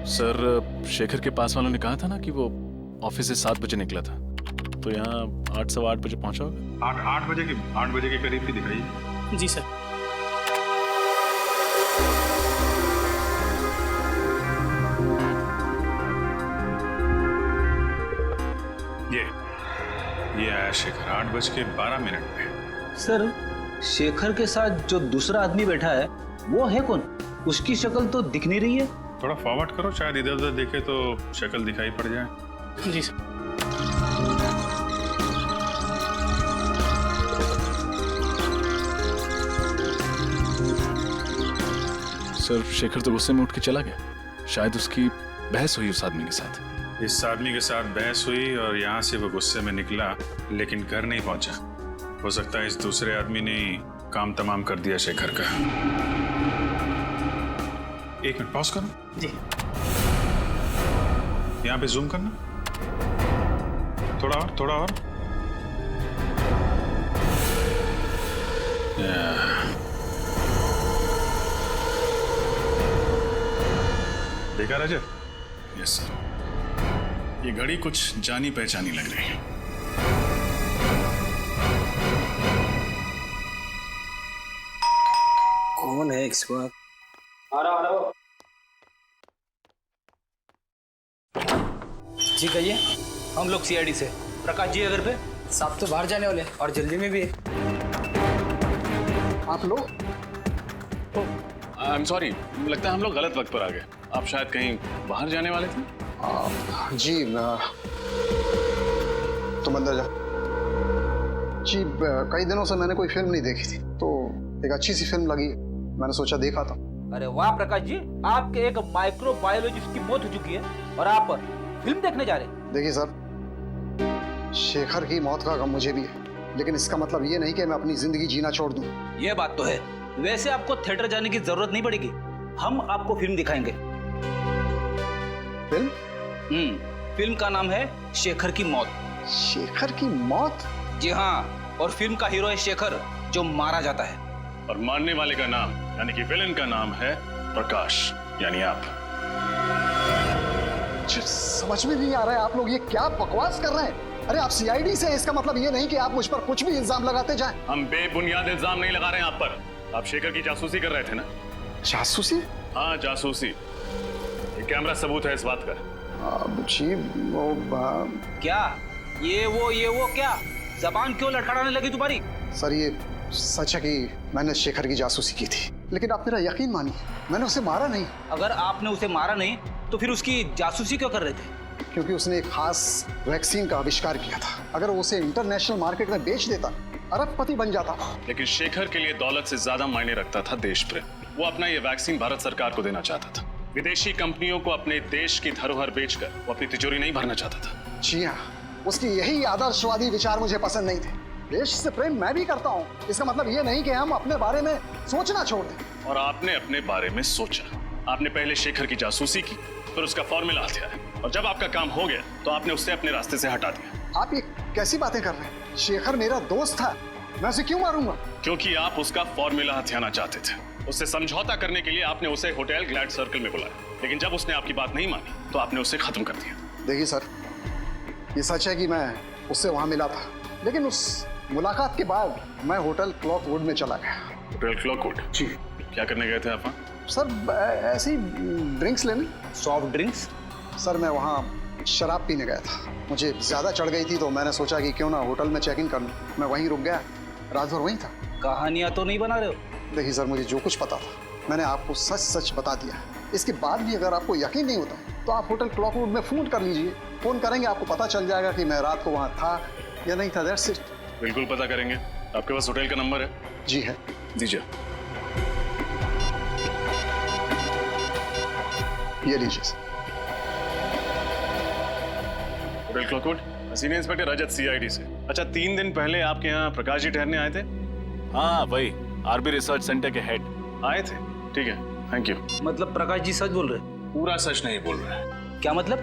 सर शेखर के पास वालों ने कहा था ना कि वो ऑफिस से 7 बजे निकला था, तो यहाँ 8 सवा 8 बजे पहुंचा होगा। 8 बजे के करीब की दिखाइए। जी सर। ये आया शेखर 8:12 पे। सर शेखर के साथ जो दूसरा आदमी बैठा है वो है कौन? उसकी शक्ल तो दिख नहीं रही है। थोड़ा फॉरवर्ड करो, शायद इधर उधर देखे तो शक्ल दिखाई पड़ जाए। जी सर। सर शेखर तो गुस्से में उठ के चला गया, शायद उसकी बहस हुई उस आदमी के साथ। इस आदमी के साथ बहस हुई और यहाँ से वो गुस्से में निकला, लेकिन घर नहीं पहुंचा। हो सकता है इस दूसरे आदमी ने काम तमाम कर दिया शेखर का। 1 मिनट पॉज करो। जी। यहाँ पे जूम करना, थोड़ा और। देखा रजत? यस सर, ये घड़ी कुछ जानी पहचानी लग रही है। कौन है इस वक्त? आ रहा जी कहिए। हम लोग सीआईडी से। प्रकाश जी अगर पे साहब तो बाहर जाने वाले और जल्दी में भी है। आप लोग? आई एम सॉरी, लगता है हम लोग गलत वक्त पर आ गए। आप शायद कहीं बाहर जाने वाले थे? जी तुम अंदर जाओ। जी कई दिनों से मैंने कोई फिल्म नहीं देखी थी, तो एक अच्छी सी फिल्म लगी, मैंने सोचा देखा था। अरे वाह प्रकाश जी, आपके एक माइक्रोबायोलॉजिस्ट की मौत हो चुकी है और आप फिल्म देखने जा रहे हैं। देखिए सर, शेखर की मौत का गम मुझे भी है, लेकिन इसका मतलब ये नहीं कि मैं अपनी जिंदगी जीना छोड़ दूं। ये बात तो है। वैसे आपको थिएटर जाने की जरूरत नहीं पड़ेगी, हम आपको फिल्म दिखाएंगे। फिल्म? फिल्म का नाम है शेखर की मौत। शेखर की मौत? जी हाँ, और फिल्म का हीरो है शेखर, जो मारा जाता है। और मारने वाले का नाम यानी कि विलन का नाम है प्रकाश, यानी आप। समझ में नहीं आ रहा है, आप लोग ये क्या बकवास कर रहे हैं? अरे आप सीआईडी से हैं, इसका मतलब ये नहीं कि आप मुझ पर कुछ भी इल्जाम लगाते जाएं। हम बेबुनियाद इल्जाम नहीं लगा रहे हैं आप पर। आप शेखर की जासूसी कर रहे थे ना? जासूसी? हाँ जासूसी, ये कैमरा सबूत है इस बात का। जी वो क्या ये वो क्या जबान क्यों लड़खड़ाने लगी तुम्हारी? सर ये सच है कि मैंने शेखर की जासूसी की थी, लेकिन आप मेरा यकीन मानिए, मैंने उसे मारा नहीं। अगर आपने उसे मारा नहीं तो फिर उसकी जासूसी क्यों कर रहे थे? क्योंकि उसने एक खास वैक्सीन का आविष्कार किया था। अगर वो उसे इंटरनेशनल मार्केट में बेच देता, अरबपति बन जाता। लेकिन शेखर के लिए दौलत से ज्यादा मायने रखता था देश प्रेम। वो अपना ये वैक्सीन भारत सरकार को देना चाहता था। विदेशी कंपनियों को अपने देश की धरोहर बेचकर वो अपनी तिजोरी नहीं भरना चाहता था। जी हाँ, उसकी यही आदर्शवादी विचार मुझे पसंद नहीं थे। देश से प्रेम मैं भी करता हूँ, इसका मतलब ये नहीं कि हम अपने बारे में सोचना छोड़ दें। और आपने अपने बारे में सोचा। आपने पहले शेखर की जासूसी की, फिर उसका फॉर्मूला हथियाया, और जब आपका काम हो गया तो आपने उसे अपने रास्ते से हटा दिया। आप ये कैसी बातें कर रहे हैं? शेखर मेरा दोस्त था, मैं उसे क्यों मारूंगा? क्योंकि आप उसका फॉर्मूला हथियाना चाहते थे। उससे समझौता करने के लिए आपने उसे होटल ग्लैड सर्कल में बुलाया, लेकिन जब उसने आपकी बात नहीं मानी तो आपने उसे खत्म कर दिया। देखिए सर, ये सच है कि मैं उससे वहां मिला था, लेकिन उस मुलाकात के बाद मैं होटल क्लॉकवुड में चला गया। होटल क्लॉकवुड? जी। क्या करने गए थे आप वहाँ? सर ऐसी ड्रिंक्स लेने। Soft drinks? सर मैं वहाँ शराब पीने गया था, मुझे ज्यादा चढ़ गई थी तो मैंने सोचा कि क्यों ना होटल में चेक इन कर लूँ। मैं वहीं रुक गया, रात भर वहीं था। कहानियां तो नहीं बना रहे हो? देखिए सर, मुझे जो कुछ पता था मैंने आपको सच सच बता दिया। इसके बाद भी अगर आपको यकीन नहीं होता तो आप होटल क्लॉकवुड में फोन कर लीजिए। फोन करेंगे, आपको पता चल जाएगा कि मैं रात को वहाँ था या नहीं था। That's it. बिल्कुल पता करेंगे। आपके पास होटल का नंबर है? जी है। दीजिए। ये लीजिए। होटल क्लॉकवुड, सीनियर इंस्पेक्टर रजत, सीआईडी से। अच्छा, 3 दिन पहले आपके यहाँ प्रकाश जी ठहरने आए थे? हाँ वही, आरबी रिसर्च सेंटर के हेड आए थे। ठीक है, थैंक यू। मतलब प्रकाश जी सच बोल रहे? पूरा सच नहीं बोल रहे हैं। क्या मतलब?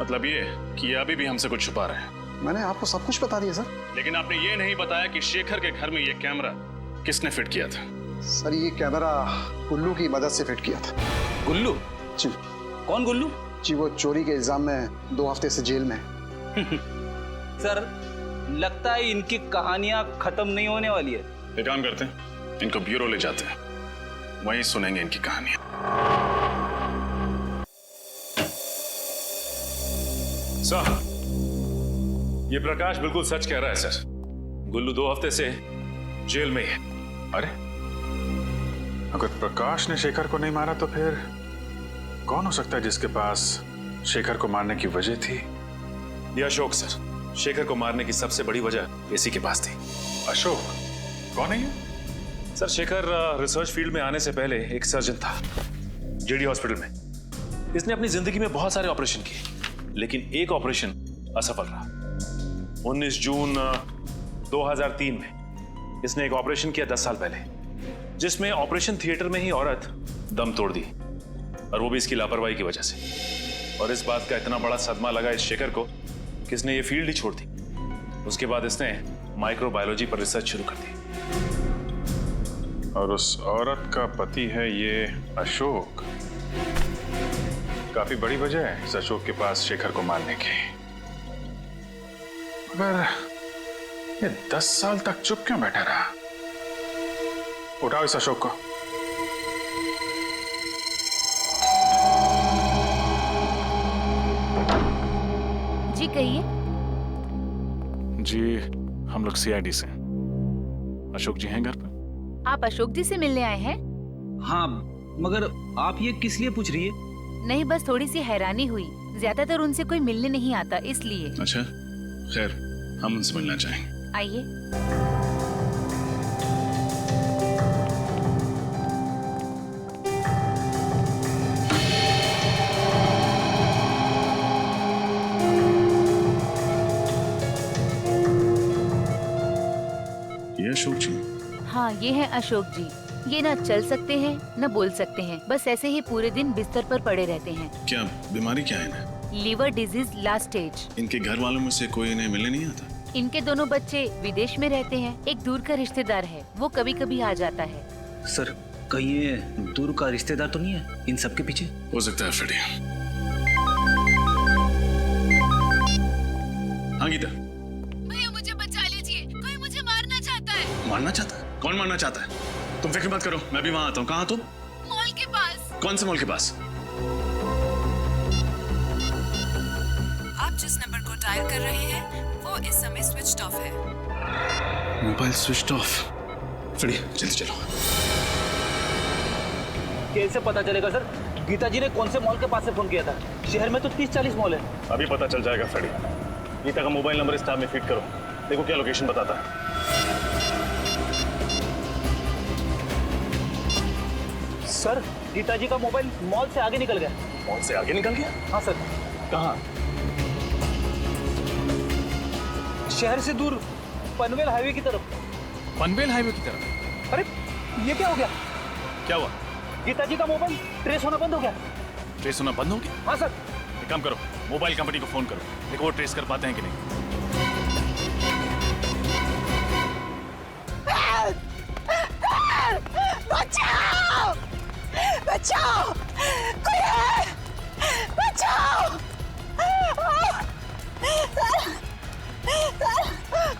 मतलब ये कि ये अभी भी हमसे कुछ छुपा रहे हैं। मैंने आपको सब कुछ बता दिया सर। लेकिन आपने ये नहीं बताया कि शेखर के घर में ये कैमरा किसने फिट किया था? सर ये कैमरा गुल्लू की मदद से फिट किया था। गुल्लू? जी। कौन गुल्लू? जी वो चोरी के इल्जाम में 2 हफ्ते से जेल में है। सर लगता है इनकी कहानियां खत्म नहीं होने वाली है। एक काम करते हैं, इनको ब्यूरो ले जाते हैं, वहीं सुनेंगे इनकी कहानियां। साहब, ये प्रकाश बिल्कुल सच कह रहा है सर। गुल्लू 2 हफ्ते से जेल में ही है। अरे अगर प्रकाश ने शेखर को नहीं मारा तो फिर कौन हो सकता है जिसके पास शेखर को मारने की वजह थी? ये अशोक सर, शेखर को मारने की सबसे बड़ी वजह इसी के पास थी। अशोक? कौन है ये? सर शेखर रिसर्च फील्ड में आने से पहले एक सर्जन था जेडी हॉस्पिटल में। इसने अपनी जिंदगी में बहुत सारे ऑपरेशन किए, लेकिन एक ऑपरेशन असफल रहा। 19 जून 2003 में इसने एक ऑपरेशन किया 10 साल पहले, जिसमें ऑपरेशन थिएटर में ही औरत दम तोड़ दी, और वो भी इसकी लापरवाही की वजह से। और इस बात का इतना बड़ा सदमा लगा इस शेखर को कि इसने ये फील्ड ही छोड़ दी। उसके बाद इसने माइक्रोबायोलॉजी पर रिसर्च शुरू कर दी। और उस औरत का पति है ये अशोक। काफी बड़ी वजह है इस अशोक के पास शेखर को मारने की। मगर ये 10 साल तक चुप क्यों बैठा रहा? उठाओ इस अशोक को। जी कहिए। जी हम लोग सीआईडी से। अशोक जी हैं घर पे? आप अशोक जी से मिलने आए हैं? हाँ, मगर आप ये किस लिए पूछ रही है? नहीं, बस थोड़ी सी हैरानी हुई। ज्यादातर उनसे कोई मिलने नहीं आता, इसलिए। अच्छा, खैर हम उनसे मिलना चाहेंगे। आइए। ये अशोक जी? हाँ, ये है अशोक जी। ये ना चल सकते हैं न बोल सकते हैं, बस ऐसे ही पूरे दिन बिस्तर पर पड़े रहते हैं। क्या बीमारी क्या है इन्हें? Liver disease last stage. इनके घर वालों में से कोई इन्हें मिलने नहीं आता? इनके दोनों बच्चे विदेश में रहते हैं। एक दूर का रिश्तेदार है, वो कभी कभी आ जाता है। सर, कहीं ये दूर का रिश्तेदार तो नहीं है इन सब के पीछे? हो सकता है फ्रेडी। हाँ गीता। भैया मुझे बचा लीजिए, कोई मुझे मारना चाहता है। मारना चाहता है? कौन मारना चाहता है? तुम फिक्र मत करो, मैं भी वहाँ आता हूँ। कहाँ तुम? मॉल के पास। कौन से मॉल के पास? आप जिस नंबर को डायल कर रहे हैं वो इस समय स्विच ऑफ है। Mobile switch off. फ्रेडी जल्दी चलो। कैसे पता चलेगा सर? गीता जी ने कौन से मॉल के पास से फोन किया था? शहर में तो 30-40 मॉल है। अभी पता चल जाएगा फ्रेडी। गीता का मोबाइल नंबर इस टैब में फीड करो, देखो क्या लोकेशन बताता है। सर, गीता जी का मोबाइल मॉल से आगे निकल गया। मॉल से आगे निकल गया? हाँ सर। कहाँ? शहर से दूर, पनवेल हाईवे की तरफ। पनवेल हाईवे की तरफ? अरे ये क्या हो गया? क्या हुआ? गीता जी का मोबाइल ट्रेस होना बंद हो गया। ट्रेस होना बंद हो गया? हाँ सर। एक काम करो, मोबाइल कंपनी को फोन करो, देखो वो ट्रेस कर पाते हैं कि नहीं। बचाओ! बचाओ! कोई है! बचाओ!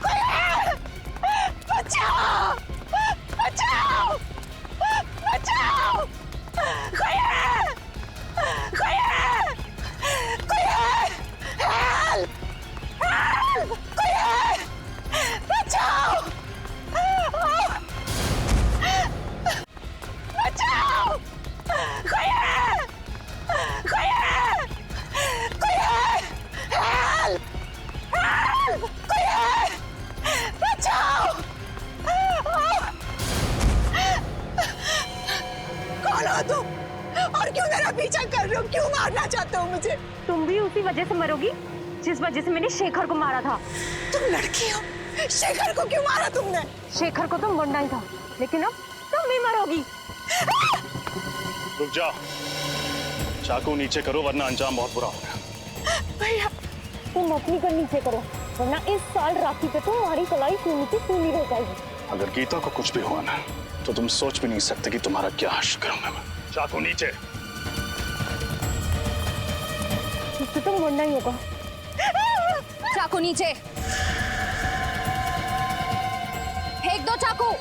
कोई है! बचाओ! बचाओ! बचाओ! कोई है! कोई है! कोई है! हेल्प! हेल्प! कोई है! बचाओ! बचाओ! कोई है! कोई है! कोई है! हेल्प! हेल्प! कोई है! बचाओ! कौन हो तुम? और क्यों मेरा पीछा कर रहे हो? क्यों मारना चाहते हो मुझे? तुम भी उसी वजह से मरोगी जिस वजह से मैंने शेखर को मारा था। तुम लड़की हो, शेखर को क्यों मारा तुमने? शेखर को तो मरना ही था, लेकिन अब तुम भी मरोगी। रुक जाओ, चाकू नीचे करो वरना अंजाम बहुत बुरा होगा। भैया, तुम अपनी कर नीचे करो, वरना इस साल राखी पे तुम्हारी कलाई खूनी की खूनी रह जाएगी। अगर गीता को कुछ भी हुआ ना, तो तुम सोच भी नहीं सकते कि तुम्हारा क्या हश्र करूंगा मैं। चाकू नीचे। इससे तो मरना ही होगा। चाकू नीचे। फेंक दो चाकू।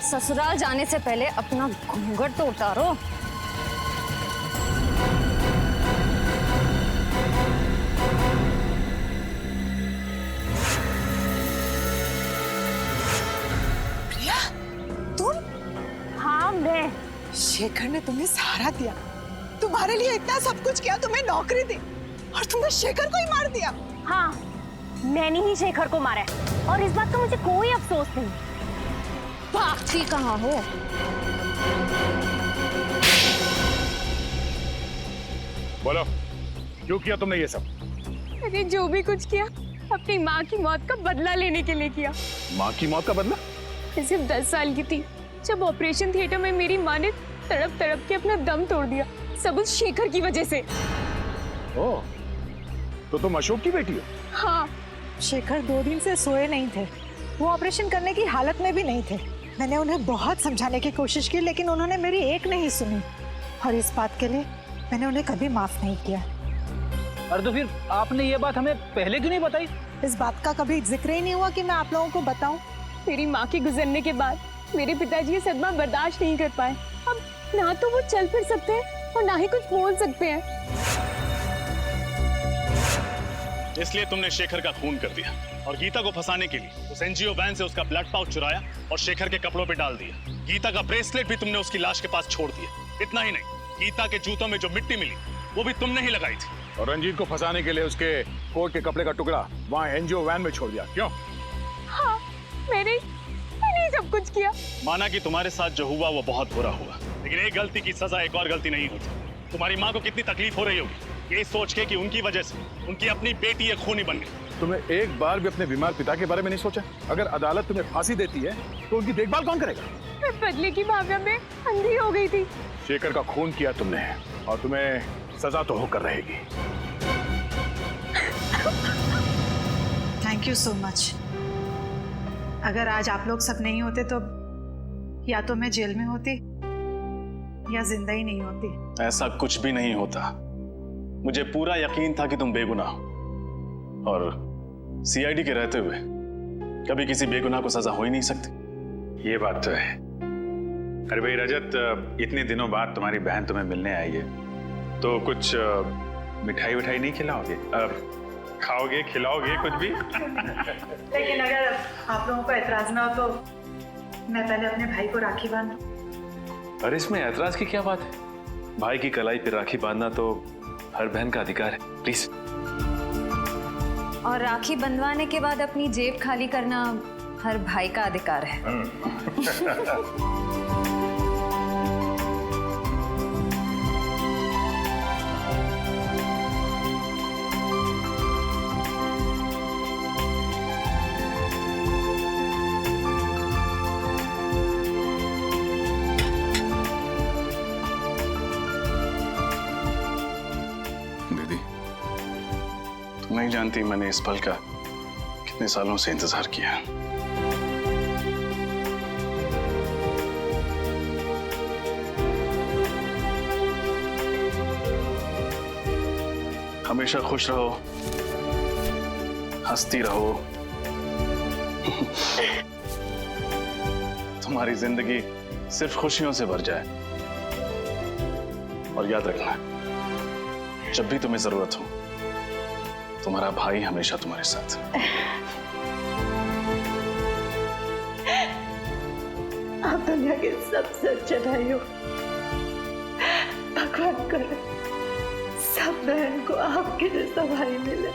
ससुराल जाने से पहले अपना घूंघट तो उतारो। प्रिया, तुम? हाँ मैं। शेखर ने तुम्हें सहारा दिया, तुम्हारे लिए इतना सब कुछ किया, तुम्हें नौकरी दी, और तुमने शेखर को ही मार दिया। हाँ, मैंने ही शेखर को मारा है, और इस बात का मुझे कोई अफसोस नहीं। भागती कहाँ हो? बोलो, क्यों किया तुमने ये सब? अरे जो भी कुछ किया, अपनी माँ की मौत का बदला लेने के लिए किया। माँ की मौत का बदला? मैं सिर्फ 10 साल की थी जब ऑपरेशन थिएटर में मेरी माँ ने तड़प तड़प के अपना दम तोड़ दिया, सब उस शेखर की वजह से। ओह, तो तुम अशोक की बेटी हो? हाँ। शेखर 2 दिन से सोए नहीं थे, वो ऑपरेशन करने की हालत में भी नहीं थे। मैंने उन्हें बहुत समझाने की कोशिश की, लेकिन उन्होंने मेरी एक नहीं सुनी, और इस बात के लिए मैंने उन्हें कभी माफ नहीं किया। अरे तो फिर आपने ये बात हमें पहले क्यों नहीं बताई? इस बात का कभी जिक्र ही नहीं हुआ कि मैं आप लोगों को बताऊं। मेरी माँ के गुजरने के बाद मेरे पिताजी ये सदमा बर्दाश्त नहीं कर पाए। अब ना तो वो चल फिर सकते हैं और ना ही कुछ बोल सकते हैं। इसलिए तुमने शेखर का खून कर दिया और गीता को फंसाने के लिए उस एनजीओ वैन से उसका ब्लड पाउच चुराया और शेखर के कपड़ों पे डाल दिया। गीता का ब्रेसलेट भी तुमने उसकी लाश के पास छोड़ दिया। इतना ही नहीं, गीता के जूतों में जो मिट्टी मिली वो भी तुमने ही लगाई थी। और रंजीत को फंसाने के लिए उसके कोट के कपड़े का टुकड़ा वहाँ एनजीओ वैन में छोड़ दिया। क्यों? हाँ, मैंने सब कुछ किया। माना कि तुम्हारे साथ जो हुआ वो बहुत बुरा हुआ, लेकिन एक गलती की सजा एक और गलती नहीं होती। तुम्हारी माँ को कितनी तकलीफ हो रही होगी ये सोच के कि उनकी वजह से उनकी अपनी बेटी एक खूनी बन गई। तुमने एक बार भी अपने बीमार पिता के बारे में नहीं सोचा? अगर अदालत तुम्हें फांसी देती है तो उनकी देखभाल कौन करेगा? मैं बदले की भावना में अंधी हो गई थी। शेखर का खून किया तुमने और तुम्हें सजा तो होकर रहेगी। Thank you so much. अगर आज आप लोग सब नहीं होते तो या तो मैं जेल में होती या जिंदा ही नहीं होती। ऐसा कुछ भी नहीं होता। मुझे पूरा यकीन था कि तुम बेगुनाह हो और सीआईडी के रहते हुए कभी किसी बेगुनाह को सजा हो ही नहीं सकती। ये बात तो है। अरे भाई रजत, इतने दिनों बाद तुम्हारी बहन तुम्हें मिलने आई है तो कुछ मिठाई विठाई नहीं खिलाओगे? खाओगे, खिलाओगे कुछ भी? लेकिन अगर आप लोगों को एतराज ना हो तो मैं पहले अपने भाई को राखी बांधूं। अरे इसमें ऐतराज की क्या बात है? भाई की कलाई पे राखी बांधना तो हर बहन का अधिकार है। प्लीज। और राखी बंधवाने के बाद अपनी जेब खाली करना हर भाई का अधिकार है। नहीं जानती मैंने इस पल का कितने सालों से इंतजार किया। हमेशा खुश रहो, हंसती रहो। तुम्हारी जिंदगी सिर्फ खुशियों से भर जाए। और याद रखना, जब भी तुम्हें जरूरत हो तुम्हारा भाई हमेशा तुम्हारे साथ। आप दुनिया के सबसे अच्छे भाई हो। भगवान करे सब बहन को आपके जैसा भाई मिले।